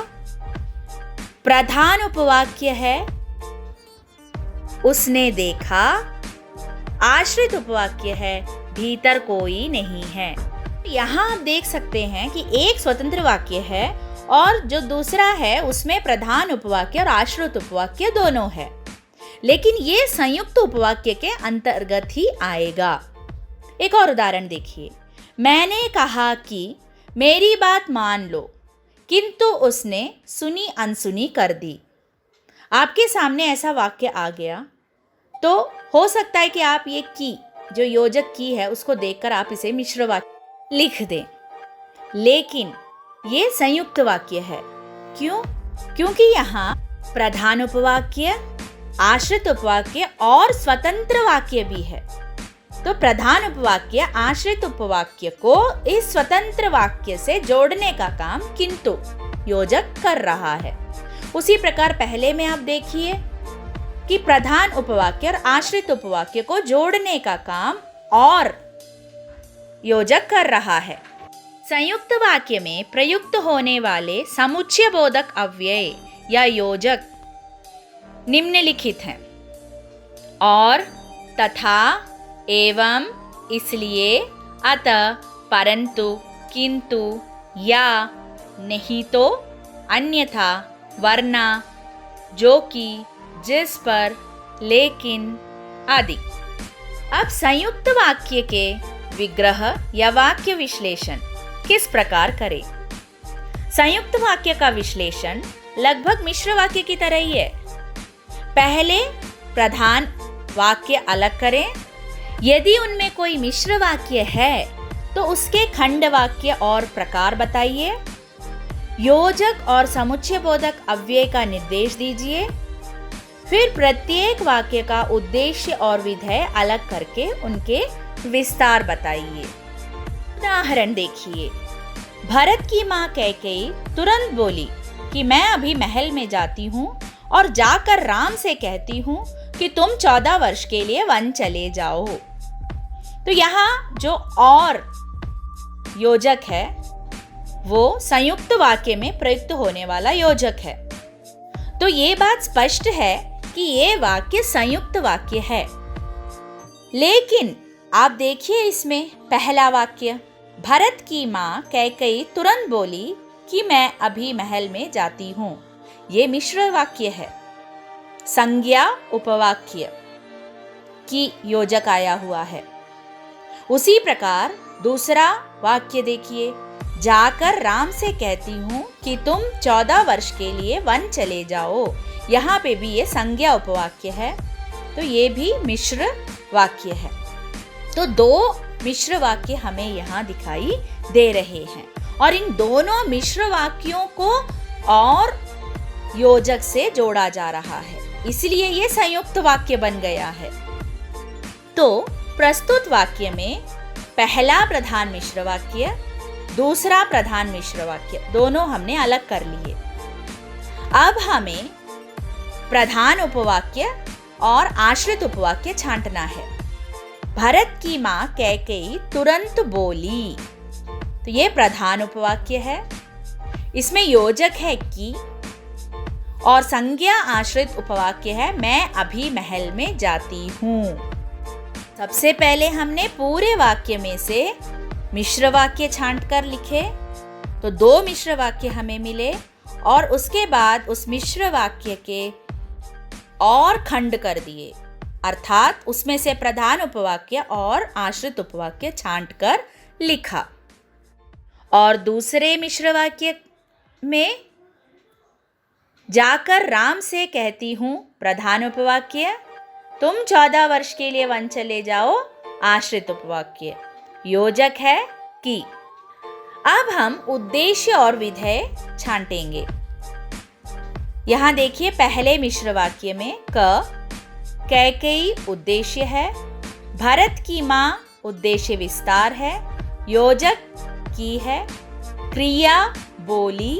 Speaker 1: प्रधान उपवाक्य है उसने देखा, आश्रित उपवाक्य है भीतर कोई नहीं है। यहाँ आप देख सकते हैं कि एक स्वतंत्र वाक्य है और जो दूसरा है उसमें प्रधान उपवाक्य और आश्रित उपवाक्य दोनों है, लेकिन ये संयुक्त उपवाक्य के अंतर्गत ही आएगा। एक और उदाहरण देखिए, मैंने कहा कि मेरी बात मान लो, किंतु उसने सुनी अनसुनी कर दी। आपके सामने ऐसा वाक्य आ गया तो हो सकता है कि आप ये की जो योजक की है उसको देखकर आप इसे मिश्र वाक्य लिख दें, लेकिन ये संयुक्त वाक्य है। क्यों? क्योंकि यहाँ प्रधान उपवाक्य, आश्रित उपवाक्य और स्वतंत्र वाक्य भी है। तो प्रधान उपवाक्य आश्रित उपवाक्य को इस स्वतंत्र वाक्य से जोड़ने का काम किंतु योजक कर रहा है। उसी प्रकार पहले में आप देखिए कि प्रधान उपवाक्य और आश्रित उपवाक्य को जोड़ने का काम और योजक कर रहा है। संयुक्त वाक्य में प्रयुक्त होने वाले समुच्चय बोधक अव्यय या योजक निम्नलिखित हैं: और, तथा, एवं, इसलिए, अतः, परंतु, किंतु, या, नहीं तो, अन्यथा, वरना, जो कि, जिस पर, लेकिन आदि। अब संयुक्त वाक्य के विग्रह या वाक्य विश्लेषण किस प्रकार करें? संयुक्त वाक्य का विश्लेषण लगभग मिश्र वाक्य की तरह ही है। पहले प्रधान वाक्य अलग करें। यदि उनमें कोई मिश्र वाक्य है तो उसके खंड वाक्य और प्रकार बताइए। योजक और समुच्चय बोधक अव्यय का निर्देश दीजिए। फिर प्रत्येक वाक्य का उद्देश्य और विधेय अलग करके उनके विस्तार बताइए। उदाहरण देखिए, भरत की माँ कैकेयी तुरंत बोली कि मैं अभी महल में जाती हूँ और जाकर राम से कहती हूँ कि तुम 14 वर्ष के लिए वन चले जाओ। तो यहाँ जो और योजक है वो संयुक्त वाक्य में प्रयुक्त होने वाला योजक है। तो ये बात स्पष्ट है कि ये वाक्य संयुक्त वाक्य है। लेकिन आप देखिए इसमें पहला वाक्य, भरत की माँ कैकेयी तुरंत बोली कि मैं अभी महल में जाती हूँ, ये मिश्र वाक्य है। संज्ञा उपवाक्य की योजक आया हुआ है। उसी प्रकार दूसरा वाक्य देखिए, जाकर राम से कहती हूँ कि तुम 14 वर्ष के लिए वन चले जाओ। यहाँ पे भी ये संज्ञा उपवाक्य है, तो ये भी मिश्र वाक्य है। तो 2 मिश्र वाक्य हमें यहाँ दिखाई दे रहे हैं और इन दोनों मिश्र वाक्यों को और योजक से जोड़ा जा रहा है, इसलिए ये संयुक्त वाक्य बन गया है। तो प्रस्तुत वाक्य में पहला प्रधान मिश्र वाक्य, दूसरा प्रधान मिश्र वाक्य, दोनों हमने अलग कर लिए। अब हमें प्रधान उपवाक्य और आश्रित उपवाक्य छांटना है। भरत की माँ कैकेयी तुरंत बोली, तो ये प्रधान उपवाक्य है। इसमें योजक है कि और संज्ञा आश्रित उपवाक्य है मैं अभी महल में जाती हूँ। सबसे पहले हमने पूरे वाक्य में से मिश्र वाक्य छांट कर लिखे, तो 2 मिश्र वाक्य हमें मिले और उसके बाद उस मिश्र वाक्य के और खंड कर दिए, अर्थात उसमें से प्रधान उपवाक्य और आश्रित उपवाक्य छांट कर लिखा। और दूसरे मिश्र वाक्य में जाकर राम से कहती हूँ, प्रधान उपवाक्य, तुम 14 वर्ष के लिए वन चले जाओ, आश्रित उपवाक्य, योजक है कि। अब हम उद्देश्य और विधेय छांटेंगे। यहाँ देखिए, पहले मिश्र वाक्य में कैकेयी उद्देश्य है, भरत की माँ उद्देश्य विस्तार है, योजक की है, क्रिया बोली,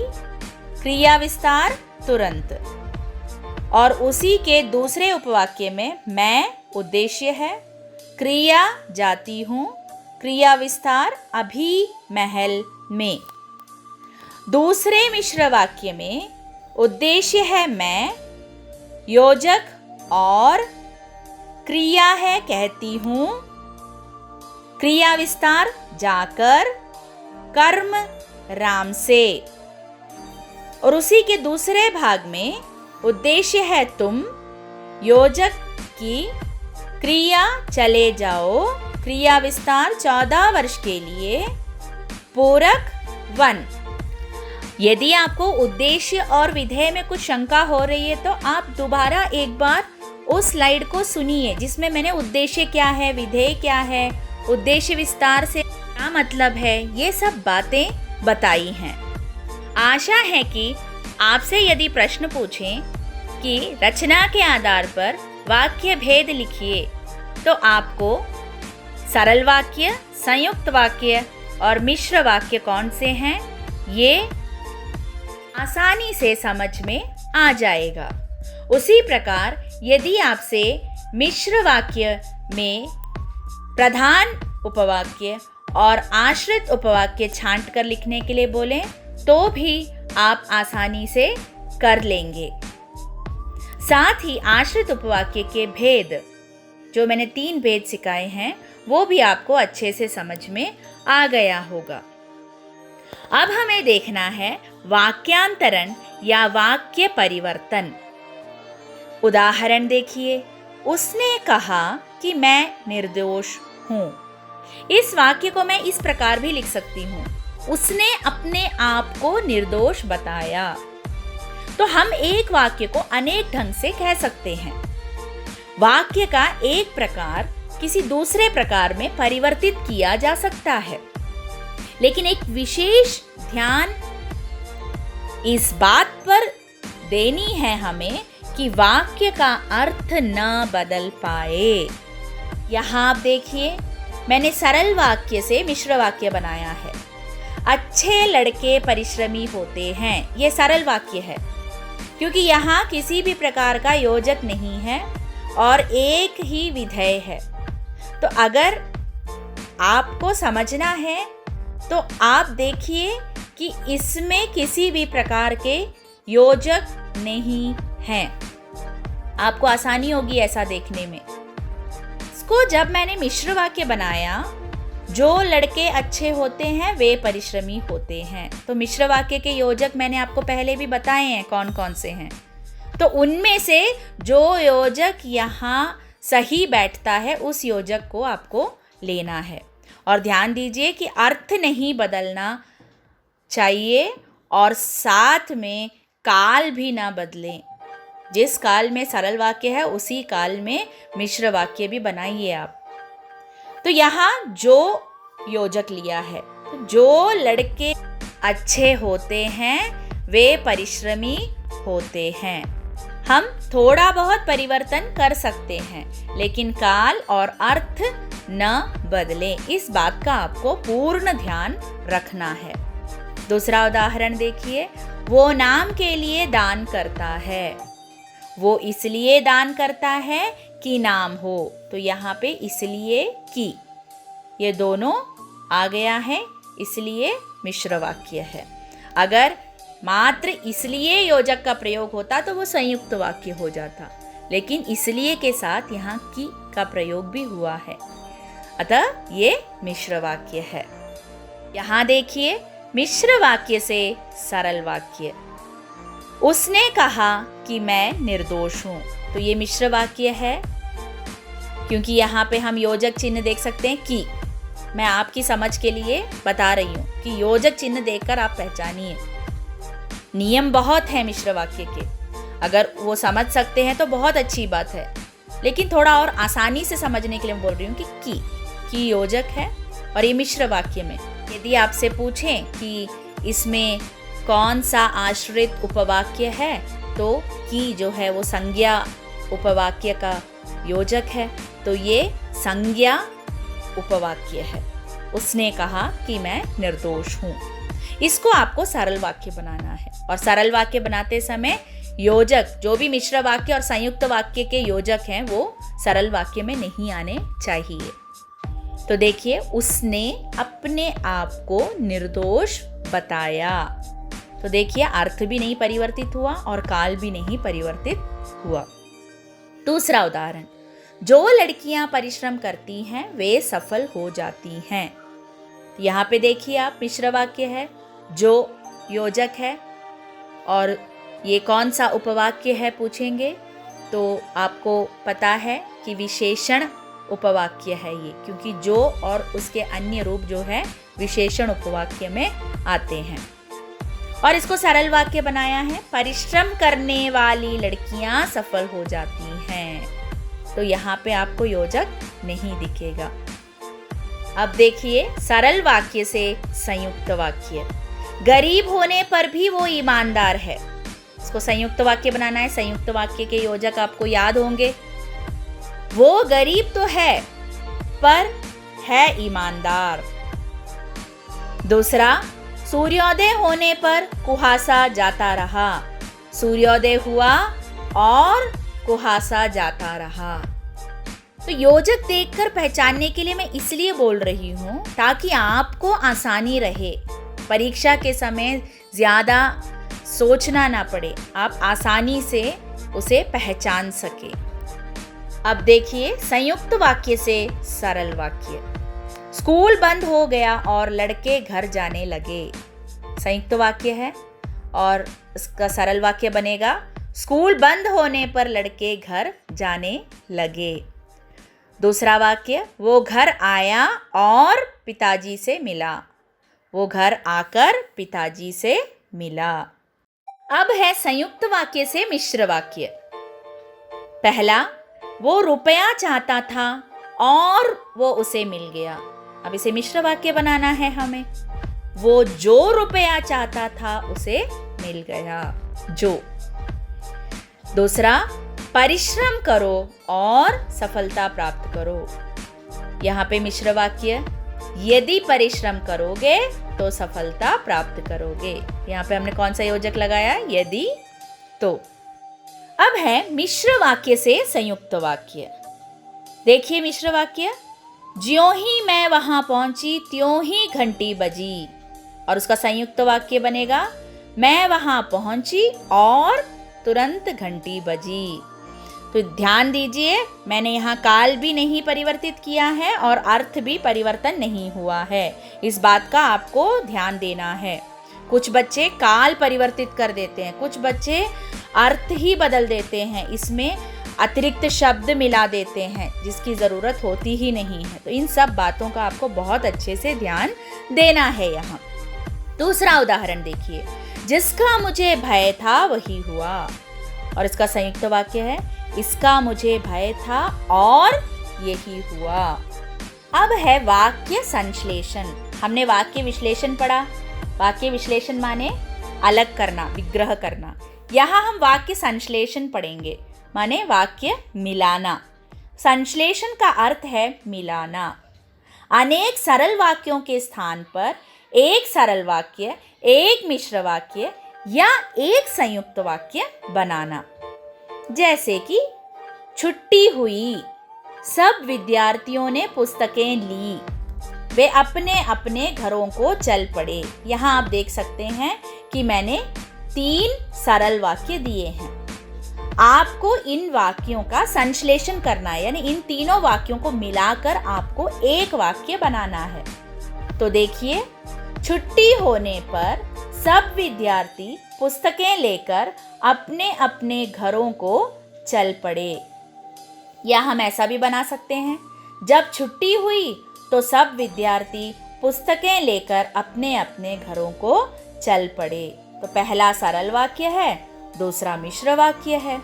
Speaker 1: क्रिया विस्तार तुरंत। और उसी के दूसरे उपवाक्य में मैं उद्देश्य है, क्रिया जाती हूँ, क्रिया विस्तार अभी महल में। दूसरे मिश्र वाक्य में उद्देश्य है मैं, योजक और क्रिया है कहती हूँ, क्रिया विस्तार जाकर, कर्म राम से। और उसी के दूसरे भाग में उद्देश्य है तुम, योजक की, क्रिया चले जाओ, क्रिया विस्तार 14 वर्ष के लिए, पूरक वन। यदि आपको उद्देश्य और विधेय में कुछ शंका हो रही है तो आप दोबारा एक बार उस स्लाइड को सुनिए जिसमें मैंने उद्देश्य क्या है, विधेय क्या है, उद्देश्य विस्तार से क्या मतलब है, ये सब बातें बताई हैं। आशा है कि आपसे यदि प्रश्न पूछें कि रचना के आधार पर वाक्य भेद लिखिए, तो आपको सरल वाक्य, संयुक्त वाक्य और मिश्र वाक्य कौन से हैं, ये आसानी से समझ में आ जाएगा। उसी प्रकार यदि आपसे मिश्र वाक्य में प्रधान उपवाक्य और आश्रित उपवाक्य छांट कर लिखने के लिए बोलें तो भी आप आसानी से कर लेंगे। साथ ही आश्रित उपवाक्य के भेद, जो मैंने 3 भेद सिखाए हैं, वो भी आपको अच्छे से समझ में आ गया होगा। अब हमें देखना है वाक्यांतरण या वाक्य परिवर्तन। उदाहरण देखिए, उसने कहा कि मैं निर्दोष हूँ। इस वाक्य को मैं इस प्रकार भी लिख सकती हूँ, उसने अपने आप को निर्दोष बताया। तो हम एक वाक्य को अनेक ढंग से कह सकते हैं। वाक्य का एक प्रकार किसी दूसरे प्रकार में परिवर्तित किया जा सकता है, लेकिन एक विशेष ध्यान इस बात पर देनी है हमें कि वाक्य का अर्थ न बदल पाए। यहाँ आप देखिए, मैंने सरल वाक्य से मिश्र वाक्य बनाया है। अच्छे लड़के परिश्रमी होते हैं, ये सरल वाक्य है क्योंकि यहाँ किसी भी प्रकार का योजक नहीं है और एक ही विधेय है। तो अगर आपको समझना है तो आप देखिए कि इसमें किसी भी प्रकार के योजक नहीं हैं। आपको आसानी होगी ऐसा देखने में। इसको जब मैंने मिश्र वाक्य बनाया, जो लड़के अच्छे होते हैं वे परिश्रमी होते हैं, तो मिश्र वाक्य के योजक मैंने आपको पहले भी बताए हैं कौन कौन से हैं। तो उनमें से जो योजक यहाँ सही बैठता है उस योजक को आपको लेना है। और ध्यान दीजिए कि अर्थ नहीं बदलना चाहिए और साथ में काल भी ना बदलें। जिस काल में सरल वाक्य है उसी काल में मिश्र वाक्य भी बनाइए आप। तो यहाँ जो योजक लिया है, जो लड़के अच्छे होते हैं वे परिश्रमी होते हैं। हम थोड़ा बहुत परिवर्तन कर सकते हैं, लेकिन काल और अर्थ न बदले। इस बात का आपको पूर्ण ध्यान रखना है। दूसरा उदाहरण देखिए, वो नाम के लिए दान करता है। वो इसलिए दान करता है कि नाम हो। तो यहाँ पे इसलिए कि, ये दोनों आ गया है, इसलिए मिश्र वाक्य है। अगर मात्र इसलिए योजक का प्रयोग होता तो वो संयुक्त वाक्य हो जाता, लेकिन इसलिए के साथ यहाँ की का प्रयोग भी हुआ है, अतः ये मिश्र वाक्य है। यहाँ देखिए, मिश्र वाक्य से सरल वाक्य। उसने कहा कि मैं निर्दोष हूँ। तो ये मिश्र वाक्य है, क्योंकि यहाँ पे हम योजक चिन्ह देख सकते हैं कि। मैं आपकी समझ के लिए बता रही हूँ कि योजक चिन्ह देखकर आप पहचानिए। नियम बहुत है मिश्र वाक्य के, अगर वो समझ सकते हैं तो बहुत अच्छी बात है, लेकिन थोड़ा और आसानी से समझने के लिए मैं बोल रही हूँ कि की योजक है और ये मिश्र वाक्य में। यदि आपसे पूछें कि इसमें कौन सा आश्रित उपवाक्य है, तो की जो है वो संज्ञा उपवाक्य का योजक है, तो ये संज्ञा उपवाक्य है। उसने कहा कि मैं निर्दोष हूँ। इसको आपको सरल वाक्य बनाना है, और सरल वाक्य बनाते समय योजक, जो भी मिश्र वाक्य और संयुक्त वाक्य के योजक हैं, वो सरल वाक्य में नहीं आने चाहिए। तो देखिए, उसने अपने आप को निर्दोष बताया। तो देखिए, अर्थ भी नहीं परिवर्तित हुआ और काल भी नहीं परिवर्तित हुआ। दूसरा उदाहरण, जो लड़कियां परिश्रम करती हैं वे सफल हो जाती हैं। यहाँ पे देखिए आप, मिश्र वाक्य है, जो योजक है, और ये कौन सा उपवाक्य है पूछेंगे तो आपको पता है कि विशेषण उपवाक्य है ये, क्योंकि जो और उसके अन्य रूप जो है विशेषण उपवाक्य में आते हैं। और इसको सरल वाक्य बनाया है, परिश्रम करने वाली लड़कियां सफल हो जाती हैं। तो यहाँ पे आपको योजक नहीं दिखेगा। अब देखिए, सरल वाक्य से संयुक्त वाक्य। गरीब होने पर भी वो ईमानदार है। इसको संयुक्त वाक्य बनाना है। संयुक्त वाक्य के योजक आपको याद होंगे। वो गरीब तो है पर है ईमानदार। दूसरा, सूर्योदय होने पर कुहासा जाता रहा। सूर्योदय हुआ और कुहासा जाता रहा। तो योजक देखकर पहचानने के लिए मैं इसलिए बोल रही हूँ ताकि आपको आसानी रहे, परीक्षा के समय ज्यादा सोचना ना पड़े, आप आसानी से उसे पहचान सके। अब देखिए, संयुक्त वाक्य से सरल वाक्य। स्कूल बंद हो गया और लड़के घर जाने लगे। संयुक्त वाक्य है और इसका सरल वाक्य बनेगा, स्कूल बंद होने पर लड़के घर जाने लगे। दूसरा वाक्य, वो घर आया और पिताजी से मिला। वो घर आकर पिताजी से मिला। अब है संयुक्त वाक्य से मिश्र वाक्य। पहला, वो रुपया चाहता था और वो उसे मिल गया। अब इसे मिश्र वाक्य बनाना है हमें। वो जो रुपया चाहता था उसे मिल गया, जो। दूसरा, परिश्रम करो और सफलता प्राप्त करो। यहाँ पे मिश्र वाक्य, यदि परिश्रम करोगे तो सफलता प्राप्त करोगे। यहाँ पे हमने कौन सा योजक लगाया? यदि, तो। अब है मिश्र वाक्य से संयुक्त वाक्य। देखिए मिश्र वाक्य, ज्यों ही मैं वहां पहुंची त्यों ही घंटी बजी। और उसका संयुक्त वाक्य बनेगा, मैं वहां पहुंची और तुरंत घंटी बजी। तो ध्यान दीजिए, मैंने यहाँ काल भी नहीं परिवर्तित किया है और अर्थ भी परिवर्तन नहीं हुआ है। इस बात का आपको ध्यान देना है। कुछ बच्चे काल परिवर्तित कर देते हैं, कुछ बच्चे अर्थ ही बदल देते हैं, इसमें अतिरिक्त शब्द मिला देते हैं जिसकी ज़रूरत होती ही नहीं है। तो इन सब बातों का आपको बहुत अच्छे से ध्यान देना है यहाँ। दूसरा उदाहरण देखिए, जिसका मुझे भय था वही हुआ। और इसका संयुक्त वाक्य है, इसका मुझे भय था और यही हुआ। अब है वाक्य संश्लेषण। हमने वाक्य विश्लेषण पढ़ा। वाक्य विश्लेषण माने अलग करना, विग्रह करना। यहाँ हम वाक्य संश्लेषण पढ़ेंगे, माने वाक्य मिलाना। संश्लेषण का अर्थ है मिलाना। अनेक सरल वाक्यों के स्थान पर एक सरल वाक्य, एक मिश्र वाक्य या एक संयुक्त वाक्य बनाना। जैसे कि छुट्टी हुई, सब विद्यार्थियों ने पुस्तकें ली, वे अपने अपने घरों को चल पड़े। यहाँ आप देख सकते हैं कि मैंने 3 सरल वाक्य दिए हैं। आपको इन वाक्यों का संश्लेषण करना है, यानी इन तीनों वाक्यों को मिलाकर आपको एक वाक्य बनाना है। तो देखिए, छुट्टी होने पर सब विद्यार्थी पुस्तकें लेकर अपने अपने घरों को चल पड़े। या हम ऐसा भी बना सकते हैं, जब छुट्टी हुई तो सब विद्यार्थी पुस्तकें लेकर अपने अपने घरों को चल पड़े। तो पहला सरल वाक्य है, दूसरा मिश्र वाक्य है।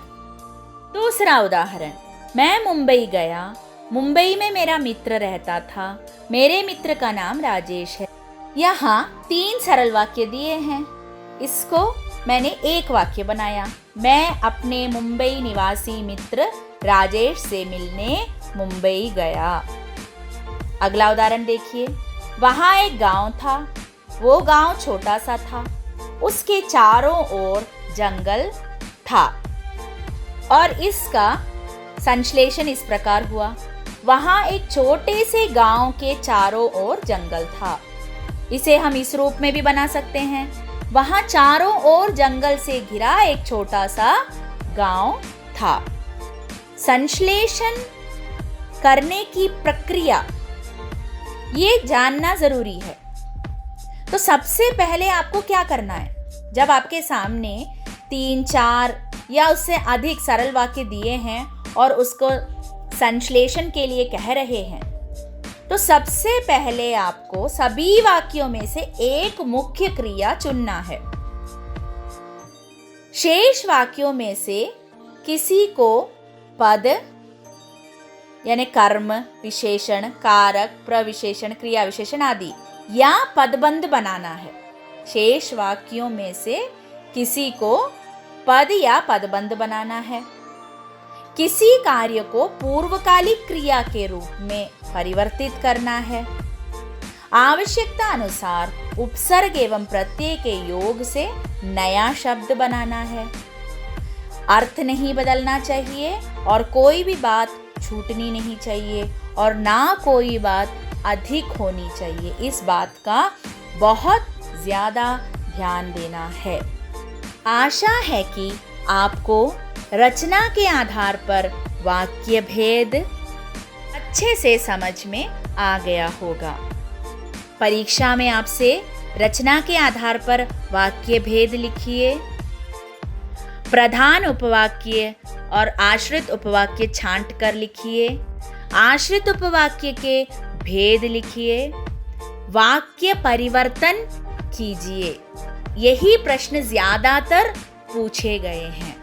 Speaker 1: दूसरा उदाहरण, मैं मुंबई गया, मुंबई में मेरा मित्र रहता था, मेरे मित्र का नाम राजेश है। यहाँ 3 सरल वाक्य दिए हैं, इसको मैंने एक वाक्य बनाया। मैं अपने मुंबई निवासी मित्र राजेश से मिलने मुंबई गया। अगला उदाहरण देखिए, वहाँ एक गांव था, वो गांव छोटा सा था, उसके चारों ओर जंगल था। और इसका संश्लेषण इस प्रकार हुआ, वहाँ एक छोटे से गांव के चारों ओर जंगल था। इसे हम इस रूप में भी बना सकते हैं, वहाँ चारों ओर जंगल से घिरा एक छोटा सा गांव था। संश्लेषण करने की प्रक्रिया ये जानना जरूरी है। तो सबसे पहले आपको क्या करना है, जब आपके सामने 3, 4 या उससे अधिक सरल वाक्य दिए हैं और उसको संश्लेषण के लिए कह रहे हैं, तो सबसे पहले आपको सभी वाक्यों में से एक मुख्य क्रिया चुनना है। शेष वाक्यों में से किसी को पद यानी कर्म, विशेषण, कारक, प्रविशेषण, क्रिया विशेषण आदि या पदबंध बनाना है। शेष वाक्यों में से किसी को पद या पदबंध बनाना है। किसी कार्य को पूर्वकालिक क्रिया के रूप में परिवर्तित करना है। आवश्यकता अनुसार उपसर्ग एवं प्रत्यय के योग से नया शब्द बनाना है। अर्थ नहीं बदलना चाहिए और कोई भी बात छूटनी नहीं चाहिए और ना कोई बात अधिक होनी चाहिए। इस बात का बहुत ज़्यादा ध्यान देना है। आशा है कि आपको रचना के आधार पर वाक्य भेद अच्छे से समझ में आ गया होगा। परीक्षा में आपसे रचना के आधार पर वाक्य भेद लिखिए, प्रधान उपवाक्य और आश्रित उपवाक्य छांट कर लिखिए, आश्रित उपवाक्य के भेद लिखिए, वाक्य परिवर्तन कीजिए। यही प्रश्न ज्यादातर पूछे गए हैं।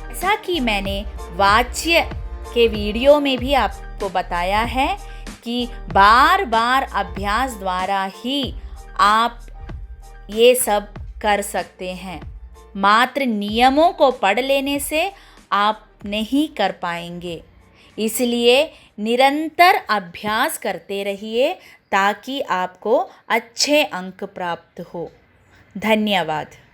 Speaker 1: जैसा कि मैंने वाच्य के वीडियो में भी आपको बताया है कि बार बार अभ्यास द्वारा ही आप ये सब कर सकते हैं। मात्र नियमों को पढ़ लेने से आप नहीं कर पाएंगे। इसलिए निरंतर अभ्यास करते रहिए ताकि आपको अच्छे अंक प्राप्त हो। धन्यवाद।